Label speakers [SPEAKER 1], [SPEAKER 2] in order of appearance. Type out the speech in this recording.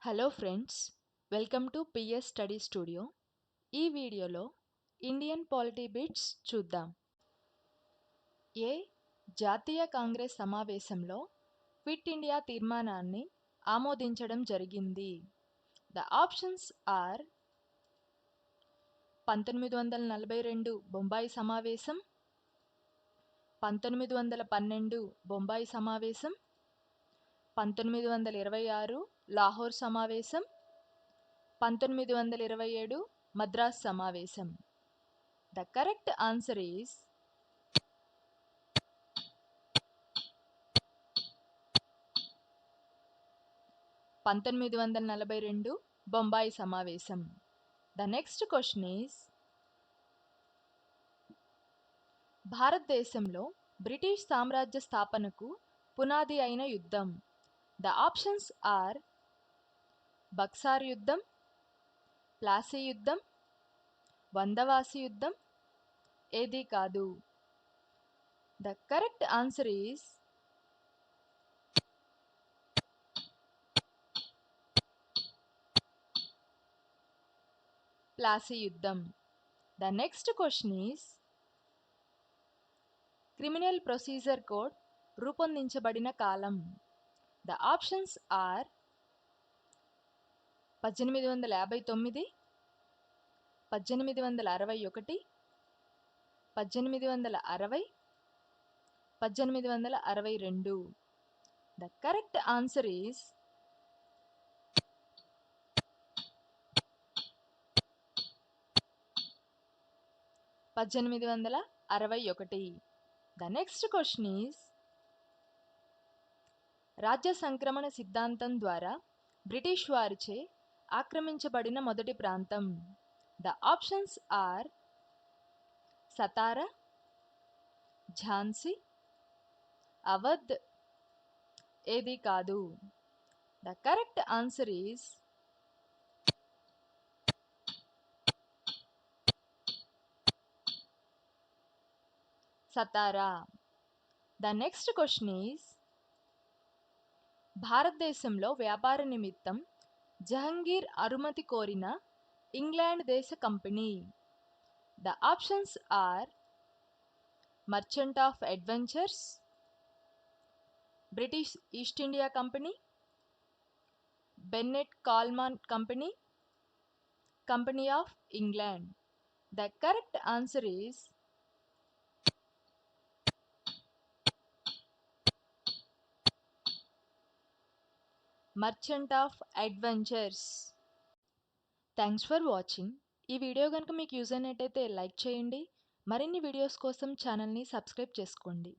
[SPEAKER 1] Hello friends, welcome to PS study studio. ఈ వీడియోలో Indian polity bits చూద్దాం. ఏ జాతీయ కాంగ్రెస్ సమావేశంలో క్విట్ ఇండియా తీర్మానాన్ని ఆమోదించడం జరిగింది? ద ఆప్షన్స్ ఆర్ 1942 బొంబాయి సమావేశం, 1912 బొంబాయి సమావేశం, 1926 లాహోర్ సమావేశం, 1927 మద్రాస్ సమావేశం. The correct answer is 1942 Bombay సమావేశం. ద నెక్స్ట్ క్వశ్చన్ ఈస్, భారతదేశంలో బ్రిటిష్ సామ్రాజ్య స్థాపనకు పునాది అయిన యుద్ధం. ద ఆప్షన్స్ ఆర్ బక్సార్ యుద్ధం, ప్లాసీ యుద్ధం, వందవాసి యుద్ధం, ఏది కాదు. The correct answer is Plassey యుద్ధం. The next question is, criminal procedure code రూపొందించబడిన కాలం. The options are 1859, 1861, 1860, 1862. The correct answer is 1861. The next question is, రాజ్య సంక్రమణ సిద్ధాంతం ద్వారా బ్రిటిష్ వారిచే ఆక్రమించబడిన మొదటి ప్రాంతం. The options are Satara, Jhansi, Awadh, ఏది కాదు. The correct answer is Satara. The next question is, భారతదేశంలో వ్యాపార నిమిత్తం జహంగీర్ అనుమతి కోరిన ఇంగ్లాండ్ దేశ company. The options are merchant of adventures, British East India company, Bennett Coleman company, company of England. The correct answer is merchant of adventures. Thanks for watching. ఈ video కనుక మీకు use అయినట్టయితే లైక్ చేయండి. మరిన్ని videos కోసం ఛానల్ని subscribe చేసుకోండి.